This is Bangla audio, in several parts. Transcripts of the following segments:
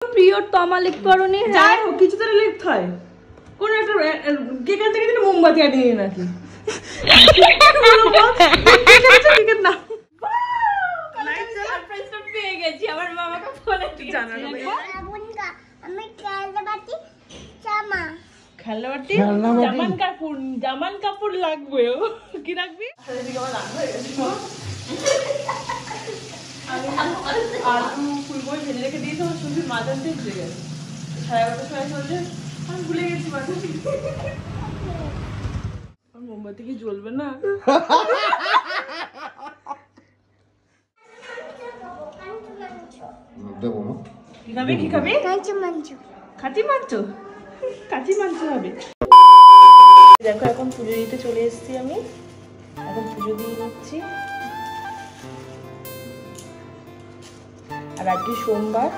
পিওর তমা লিখতে পারোনি? যাই হোক কিছু তো লিখতে হয়। কোন একটা কেকের থেকে দিন মোমবাতি আনিয়ে নাকি কেকের নাম সারপ্রাইজটা পেয়ে গেছি আমার মামাকে ফোনে জানানো। আমি খেলনাবাটি জামা খেলনাবাটি জামান কাপড় লাগবে। কি রাখবি? আলু ফুলকপি ভেজে রেখে দিয়েছে আমার সুন্দর মাছ আনতে ভুলে গেছে। 11:30 সময় চলছে আমি ভুলে গেছি মাছ। মোমবাতি কি জ্বলবে না? কি খাবি কি খাবি? খাঁটি মাংস। খাঁটি মাংস হবে। দেখো এখন পুজো দিতে চলে এসেছি আমি। এখন পুজো দিয়ে নিচ্ছি। আর আজকে সোমবার,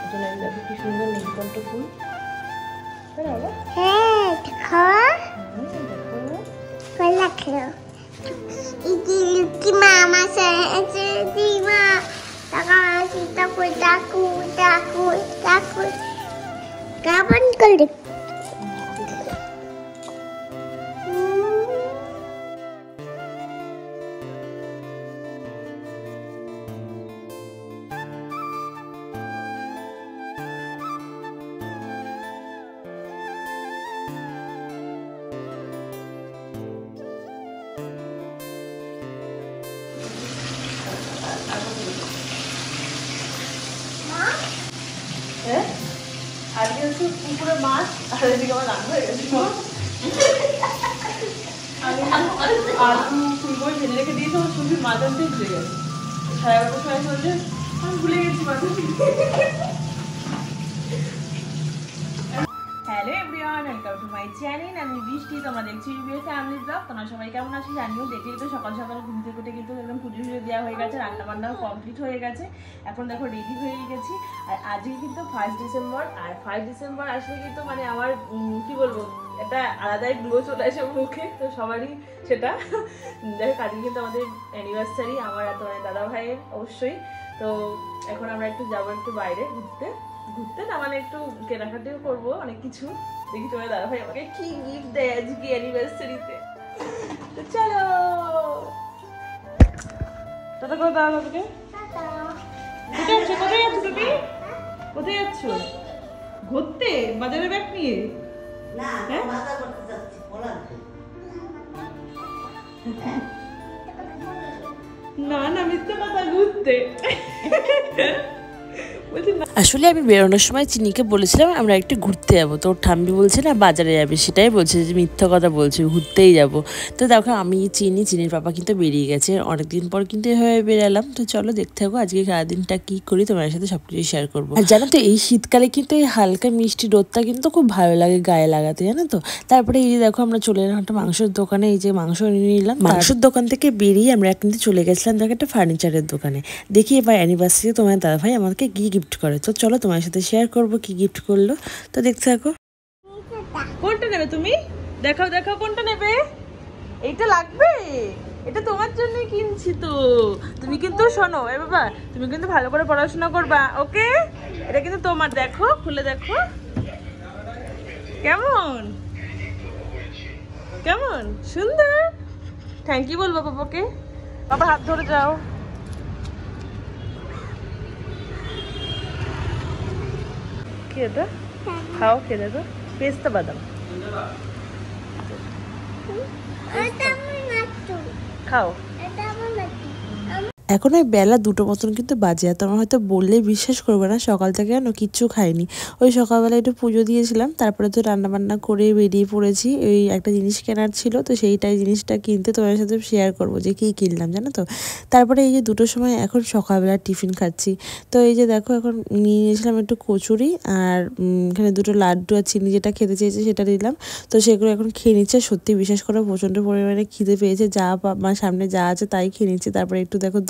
ওজন্য দেখো কি সুন্দর নীলকণ্ঠ ফুল। তাই না? হ্যাঁ দেখো কলা খেলো ইতি মামা সাথে দিমা টাকা সিতা কই ডাকু ডাকু ডাকু কাবন করে আজকে হচ্ছে পুকুরে মাছ আর এদিকে আমার রান্না হয়ে গেছে। আলু ফুলকপি ভেজে রেখে দিয়েছে আমার সুন্দর মাছ আনতে ভুলে গেছে। 11:30 সময় চলছে আমি ভুলে গেছি মাছ। Hello everyone, welcome to my channel. আমি বৃষ্টি, তোমরা দেখছি রিভিউ ফ্যামিলি ব্লগ। তোমরা সবাই কেমন আছো জানিও। দেখলেই তো সকাল সকাল ঘুম থেকে উঠে কিন্তু একদম পুজো দেওয়া হয়ে গেছে, রান্না বান্নাও কমপ্লিট হয়ে গেছে। এখন দেখো রেডি হয়ে গেছি। আর আজকে কিন্তু 1 ডিসেম্বর। আর 1 ডিসেম্বর আসলে কিন্তু মানে আমার কি বলবো একটা আলাদাই গ্লো চলে আসে মুখে, তো সবারই সেটা। দেখো আজকে কিন্তু আমাদের অ্যানিভার্সারি, আমার আর তোমার দাদা ভাইয়ের অবশ্যই। তো এখন আমরা একটু যাবো একটু বাইরে ঘুরতে না, মানে একটু কেনাকাটিও করবো অনেক কিছু। দেখি তোমার দাদা ভাই আমাকে কি গিফট দেয় আজকে অ্যানিভার্সারিতে। তো চলো দাদা করে দাদা তোকে কোথায় যাচ্ছ তুমি? কোথায় যাচ্ছ? ঘুরতে? বাজারে ব্যাগ নিয়ে? না না মিথ্যে কথা, ঘুরতে। আসলে আমি বেরোনোর সময় চিনিকে বলেছিলাম আমরা একটু ঘুরতে যাবো, তো ঠাম্মি বলছে না বাজারে যাবে, সেটাই বলছে যে মিথ্যা কথা বলছে, ঘুরতেই যাব। তো দেখো আমি চিনির পাপা কিন্তু বেরিয়ে গেছে, অনেকদিন পর কিন্তু এভাবে বেরালাম। তো চলো দেখতে থাকো আজকে সারাদিনটা কি করি, তোমার সাথে সবকিছু শেয়ার করবো। আর জানো তো এই শীতকালে কিন্তু এই হালকা মিষ্টি রোদটা কিন্তু খুব ভালো লাগে গায়ে লাগাতে, জানো তো। তারপরে এই যে দেখো আমরা চলে এলাম একটা মাংসের দোকানে, এই যে মাংস নিয়ে নিলাম। মাংসের দোকান থেকে বেরিয়ে আমরা কিন্তু চলে গেছিলাম দেখো একটা ফার্নিচারের দোকানে। দেখি এবার অ্যানিভার্সারি তোমার দাদা ভাই আমাকে কি গিফট করে। তো চলো তোমার সাথে শেয়ার করবো কি গিফট করলো, তো দেখতে থাকো। কোনটা নেবে তুমি? দেখাও দেখাও কোনটা নেবে। এইটা লাগবে? এটা তোমার জন্য কিনছি তো। তুমি কিন্তু শোনো এ বাবা, তুমি কিন্তু ভালো করে পড়াশোনা করবা, ওকে? এটা কিন্তু তোমার, দেখো খুলে দেখো কেমন কেমন সুন্দর। থ্যাংক ইউ বলবো পাপাকে। বাবা হাত ধরে যাও। কি এটা? খাও, খেয়ে দেখো। পেস্তা বাদাম খাও। এখন ওই বেলা 2টো মতন কিন্তু বাজে। আর তোমার হয়তো বললে বিশ্বাস করবে না, সকাল থেকে কেন কিচ্ছু খাইনি। ওই সকালবেলা একটু পুজো দিয়েছিলাম, তারপরে তো রান্নাবান্না করে বেরিয়ে পড়েছি। ওই একটা জিনিস কেনার ছিল, তো সেইটাই জিনিসটা কিনতে তোমার সাথে শেয়ার করবো যে কী কিনলাম জানো তো। তারপরে এই যে 2টোর সময় এখন সকালবেলা টিফিন খাচ্ছি। তো এই যে দেখো এখন নিয়ে নিয়েছিলাম একটু কচুরি, আর এখানে 2টো লাড্ডু আর চিনি যেটা খেতে চেয়েছে সেটা দিলাম। তো সেগুলো এখন খেয়ে নিচ্ছে। সত্যি বিশ্বাস করে প্রচণ্ড পরিমাণে খিদে পেয়েছে, যা আমার সামনে যা আছে তাই খেয়ে নিচ্ছে। তারপরে একটু দেখো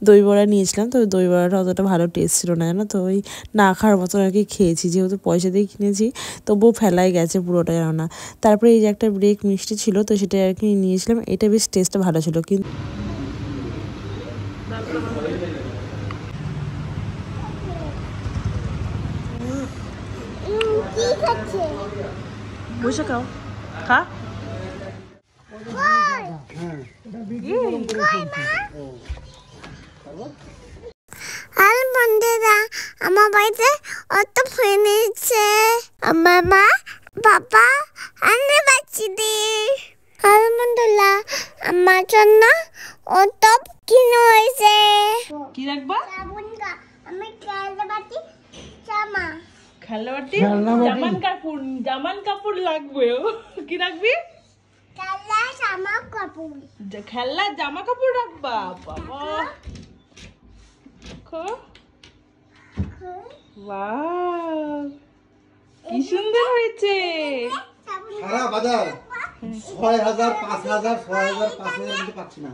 দই বড়া নিয়েছিলাম, তো দই বড়াটা অতটা ভালো টেস্ট ছিল না জানো তো। ওই না খাওয়ার মতো আর কি খেয়েছি, যেহেতু পয়সা দিয়ে কিনেছি, তবুও ফেলাই গেছে পুরোটা জানো না। তারপরে এই যে একটা ব্রেক মিষ্টি ছিল, তো সেটা আর কি নিয়েছিলাম। এটা বেশ টেস্টটা ভালো ছিল কিন্তু কি খাচ্ছে? বসে খাও, খা। আর বন্ধুরা আমার বাড়িতে অত ফ্রেন্ড এসেছে। আমার মা বাবা আনতে পারছি দি। আর বন্ধুরা আমার জন্য অত কিনে হয়েছে। কি রাখবা? আমি খেলতে পারছি জামা। খেলনাবাটি, জামান কাপড় লাগবে। কি রাখবি? খেলনা জামা কাপড়। খেলনার জামা কাপড় রাখবা? বাবা, ওয়াও, কি সুন্দর হয়েছে। সারা বাজার ৬,০০০, ৫,০০০, ৬,০০০, ৫,০০০ কিন্তু পাচ্ছি না।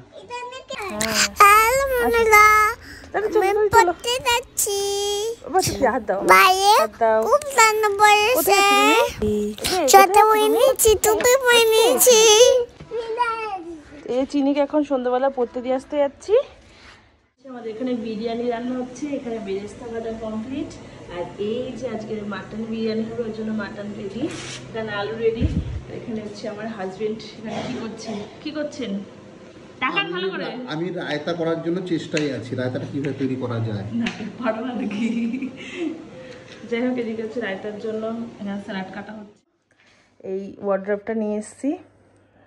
হ্যালো বন্ধুরা, আমি পড়তে যাচ্ছি। বাইরে খুব ঠান্ডা পড়েছে। সাথে বই নিয়েছি, টুপি পরে নিয়েছি। এই চিনিকে এখন সন্ধ্যাবেলা পড়তে দিয়ে আসতে যাচ্ছি। আমাদের এখানে বিরিয়ানি রান্না হচ্ছে, এখানে বেরেস্তা ভাজা কমপ্লিট, আর এই যে আজকের মাটন বিরিয়ানি হবে, ওর জন্য মাটন রেডি, এখানে আলু রেডি। এখানে হচ্ছে আমার হাজবেন্ড এখানে কি করছেন টাকা ভালো করে। আমি রায়তা করার জন্য চেষ্টায় আছি, রায়তাটা কিভাবে তৈরি করা যায়। না ভালো না দেখি। যাই হোক, এদিকে হচ্ছে রায়তার জন্য এখানে স্যালাড কাটা হচ্ছে। এই ওয়ার্ড্রপটা নিয়ে এসেছি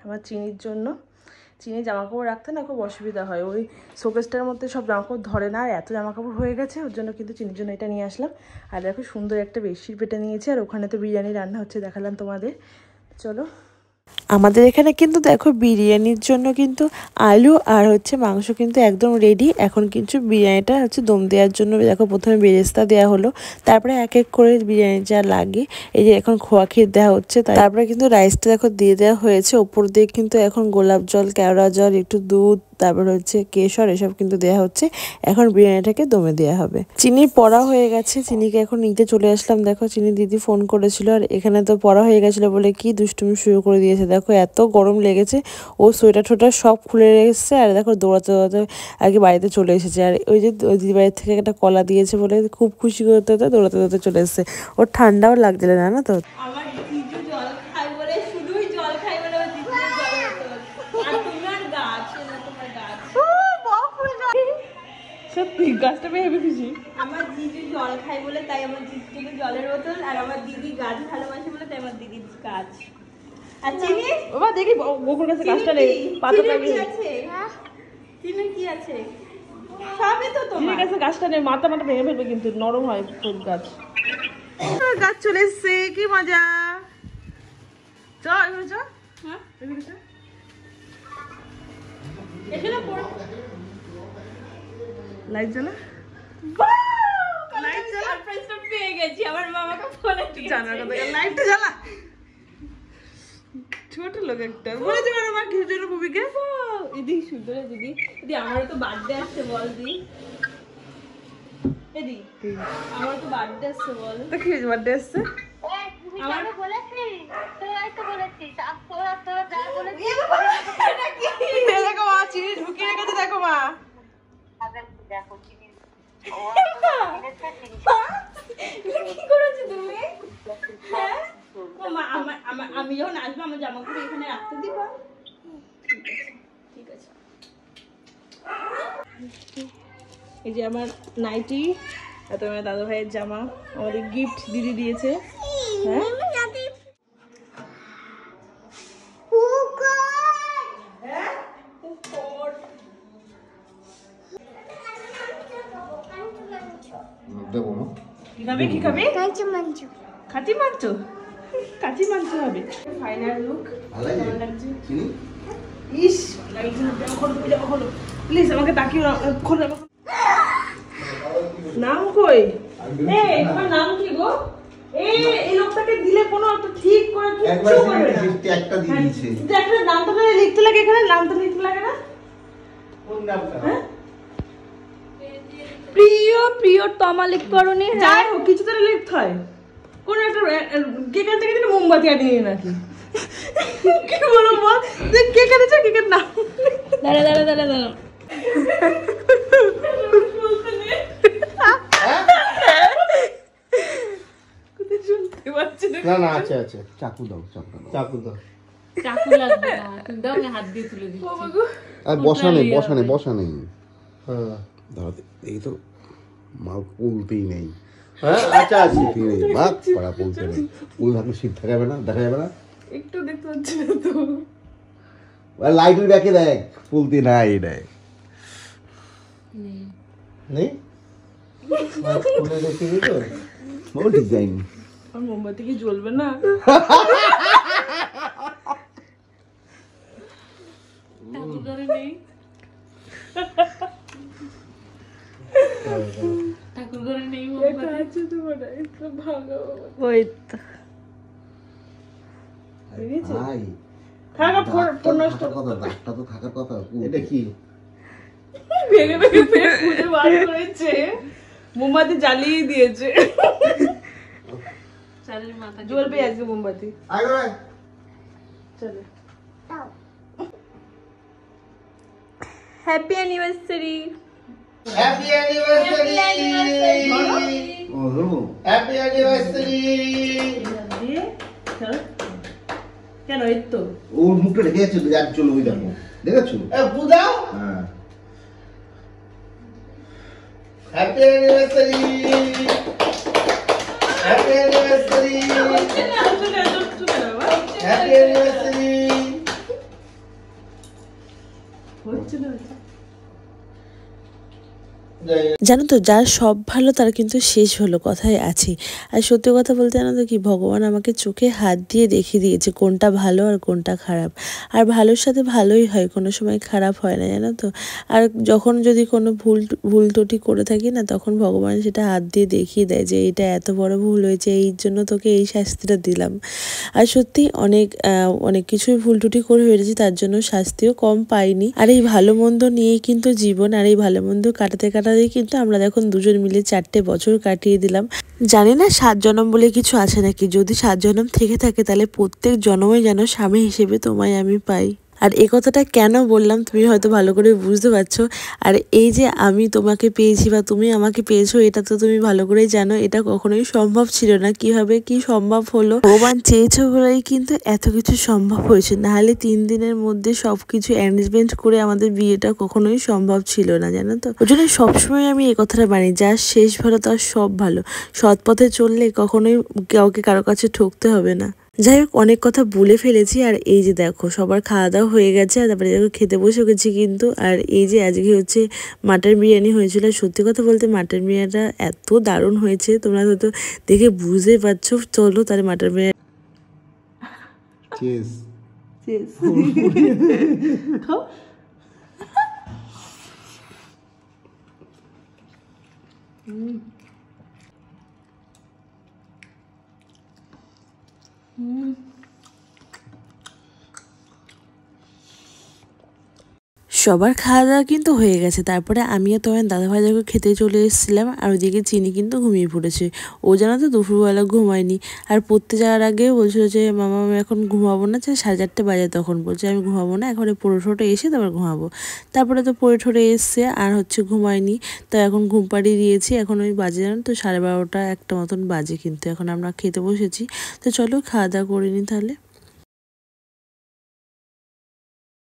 আমার চিনির জন্য। চিনি জামাকাপড় রাখতে না খুব অসুবিধা হয়, ওই শোকেসটার মধ্যে সব জামাকাপড় ধরে না, আর এত জামাকাপড় হয়ে গেছে, ওর জন্য কিন্তু চিনির জন্য এটা নিয়ে আসলাম। আর দেখো সুন্দর একটা বেডশিট পেতে নিয়েছি, আর ওখানে তো বিরিয়ানি রান্না হচ্ছে, দেখালাম তোমাদের। চলো, আমাদের এখানে কিন্তু দেখো বিরিয়ানির জন্য কিন্তু আলু আর হচ্ছে মাংস কিন্তু একদম রেডি। এখন কিন্তু বিরিয়ানিটা হচ্ছে দম দেওয়ার জন্য দেখো প্রথমে বেরেস্তা দেওয়া হলো, তারপরে এক এক করে বিরিয়ানি যা লাগে এই যে এখন খোয়া ক্ষীর দেওয়া হচ্ছে, তারপরে কিন্তু রাইসটা দেখো দিয়ে দেওয়া হয়েছে। ওপর দিয়ে কিন্তু এখন গোলাপ জল, কেওড়া জল, একটু দুধ, তারপর হচ্ছে কেশর, এসব কিন্তু দেওয়া হচ্ছে। এখন বিরিয়ানিটাকে দমে দেওয়া হবে। চিনি পড়া হয়ে গেছে, চিনিকে এখন নিতে চলে আসলাম। দেখো চিনি দিদি ফোন করেছিল, আর এখানে তো পড়া হয়ে গেছিলো বলে কি দুষ্টুমি শুরু করে দিয়েছে। দেখো এত গরম লেগেছে, ও সোয়েটার টোয়েটার সব খুলে রেখেছে, আর দেখো দৌড়াতে দৌড়াতে আগে বাড়িতে চলে এসেছে। আর ওই যে ওই দিদি বাড়ির থেকে একটা কলা দিয়েছে বলে খুব খুশি করতে হতে দৌড়াতে দৌড়াতে চলে এসেছে। ওর ঠান্ডাও লাগছিল না, না তো। আমার জিজু জল খাই বলে, শুধুই জল খাই বলে ওর জিজু জল বোতল। আর তোমার গাছ, তোমার গাছ। সত্যি গাছটা পেয়ে হেবি খুশি। আমার জিজু জল খাই বলে তাই আমার জিজুর জন্য জলের বোতল, আর আমার দিদি গাছ ভালোবাসে বলে তাই আমার দিদির গাছ। আর চিনি বাবা দেখি গোকুল গাছে গাছটা নেই, পাতাটা কি আছে? চিনি কি আছে? সবই তো তোমার কাছে গাছটা নেই, মাথা ভেঙে ফেলবে কিন্তু, নরম হয় খুব গাছ। গাছ চলে এসছে, কি মজা। চ এখানে চ, হ্যাঁ এখানে চ। এখানে পড়ো। লাইট জ্বালা, লাইট জ্বালা। সারপ্রাইজটা পেয়ে গেছি, আমার মামাকে ফোনে জানার কথা, লাইটটা জ্বালা। ছোট লোক একটা বলেছে মানে আমার কিছু জন্য ভূমিকে। দিদি সুন্দর দিদি, দিদি আমারও তো বার্থডে আসছে বল দি। দিদি আমার তো বার্থডে আসছে বল। তো কি হয়েছে, বার্থডে আসছে? আমার দেখো মা চিনি ঢুকিয়ে রেখেছে, দেখো মা। কি করেছো তুমি? হ্যাঁ আমি যখন আসবো আমার জামা কাপড় এখানে রাখতে দিবা? ঠিক আছে। এই যে আমার নাইটি, আর তোমার দাদা ভাইয়ের জামা, আমাদের গিফট দিদি দিয়েছে। হ্যাঁ দেবো না। কি খাবে, কি খাবে? কাঁচা মাংস। খাঁটি মাংস, কাঁচি মাংস হবে। ফাইনাল লুক ভালো লাগছে চিনি। ইস লাগছে না, খোলো প্লিজ, আমাকে তাকিয়ে খোলো। নাম কই? এই তোমার নাম কি গো? এই লোকটাকে দিলে কোনো একটা ঠিক করে একবার কিচ্ছু করবে না। লিখতে একটা দিয়ে দিয়েছে। কিন্তু একটা নামটা তো লিখতে লাগে, এখানে নামটা লিখতে লাগে না। কোন নামটা? হ্যাঁ প্রিয় তমালিক করণী। যাই হোক কিছু তো লিখতে হয়। কোন একটা কেকের থেকে কিন্তু মোমবাতি আনিয়ে নাকি কি বলো বল, যে কেক এনেছে, কেকের নাম। দাঁড়া শুনতে পাচ্ছি না। না না আছে আছে, চাকু দাও, চাকু দাও। চাকু দাও। চাকু লাগবে না, তুমি দাও, আমি হাত দিয়ে তুলে দিচ্ছি। বাবা গো। আর বসা নেই, বসা নেই, বসা নেই। হ্যাঁ দাঁড়াতে, এই তো মাল উল্টেই নেই, হ্যাঁ আচ্ছা আছে। উল্টেই নেই, বাঘ পাড়া উল্টে নেই। উল থাকলে শীত থাকা যাবে না, দেখা যাবে না। একটু দেখতে পাচ্ছি না তো। লাইট ওই দেখে দেখ, ফুলতি নাই নাই। নেই খুলে দেখি তো। ও ডিজাইন আর মোমবাতি কি জ্বলবে না? ঠাকুর ঘরে নেই, ঠাকুর ঘরে নেই এটা আছে তো বড়, একটু ভালো। ওই তো ভাই, থাকা দাগটা থাকার কথা, দাগটা তো থাকার কথা। এটা কি? ভেঙে ভেঙে পেট খুঁজে বার করেছে, মোমবাতি জ্বালিয়ে দিয়েছে। চালের মাথা জ্বলবে আজকে মোমবাতি। আগে চলো। Happy anniversary. Happy anniversary, happy anniversary. দিয়ে চলো। কেন এই তো ওর মুখটা ঢেকে যাচ্ছে, আর চলো ওই দেখো, দেখেছো? বুঝাও। হ্যাঁ, happy anniversary, happy anniversary, happy anniversary. হচ্ছে না। জানো তো, যার সব ভালো তার কিন্তু শেষ ভালো কথাই আছে। আর সত্যি কথা বলতে জানো তো কি, ভগবান আমাকে চোখে হাত দিয়ে দেখিয়ে দিয়েছে কোনটা ভালো আর কোনটা খারাপ। আর ভালোর সাথে ভালোই হয়, কোনো সময় খারাপ হয় না, জানো তো। আর যখন যদি কোনো ভুল ত্রুটি করে থাকি না, তখন ভগবান সেটা হাত দিয়ে দেখিয়ে দেয় যে এইটা এত বড় ভুল হয়েছে, এই জন্য তোকে এই শাস্তিটা দিলাম। আর সত্যি অনেক কিছুই ভুল ত্রুটি করে হয়েছে, তার জন্য শাস্তিও কম পাইনি। আর এই ভালো মন্দ নিয়েই কিন্তু জীবন, আর এই ভালো মন্দ কাটাতে কিন্তু আমরা এখন দুজন মিলে 4টে বছর কাটিয়ে দিলাম। জানি না 7 জনম বলে কিছু আছে নাকি, যদি 7 জনম থেকে থাকে তাহলে প্রত্যেক জন্মে যেন স্বামী হিসেবে তোমায় আমি পাই। আর এই কথাটা কেন বললাম তুমি হয়তো ভালো করে বুঝতে পারছো। আর এই যে আমি তোমাকে পেয়েছি বা তুমি আমাকে পেয়েছো, এটা তো তুমি ভালো করেই জানো, এটা কখনোই সম্ভব ছিল না। কিভাবে কি সম্ভব হলো, ভগবান চেয়েছো বলেই কিন্তু এত কিছু সম্ভব হয়েছে। নাহলে 3 দিনের মধ্যে সবকিছু অ্যারেঞ্জমেন্ট করে আমাদের বিয়েটা কখনোই সম্ভব ছিল না, জানো তো। ওই জন্য সবসময় আমি এই কথাটা মানি, যার শেষ ভালো তার সব ভালো। সৎ পথে চললে কখনোই কাউকে কারো কাছে ঠকতে হবে না। যাই হোক, অনেক কথা বলে ফেলেছি। আর এই যে দেখো, সবার খাওয়া দাওয়া হয়ে গেছে, আর তারপরে দেখো খেতে বসে গেছি কিন্তু। আর এই যে আজকে হচ্ছে মাটন বিরিয়ানি হয়েছিল। সত্যি কথা বলতে মাটন বিরিয়ানিটা এত দারুণ হয়েছে, তোমরা হয়তো দেখে বুঝতে পারছো। চলো তাহলে মাটন বিরিয়ানি চেস। খাও। সবার খাওয়া দাওয়া কিন্তু হয়ে গেছে। তারপরে আমিও তোমার দাদাভাই যখন খেতে চলে এসেছিলাম, আর ওইদিকে চিনি কিন্তু ঘুমিয়ে পড়েছে। ও জানো তো দুপুরবেলা ঘুমায়নি, আর পড়তে যাওয়ার আগে বলছিল যে মামা আমি এখন ঘুমাবো না, 4:30 বাজে। তখন বলছে আমি ঘুমাবো না, এখন পড়ে ঠোঁটে এসে তারপর ঘুমাবো। তারপরে তো পড়ে ঠোঁটে এসছে আর হচ্ছে ঘুমায়নি, তো এখন ঘুম পাড়িয়ে দিয়েছি। এখন ওই বাজে জানো তো 12:30 1টা মতন বাজে, কিন্তু এখন আমরা খেতে বসেছি। তো চলো খাওয়া দাওয়া করে নিই তাহলে।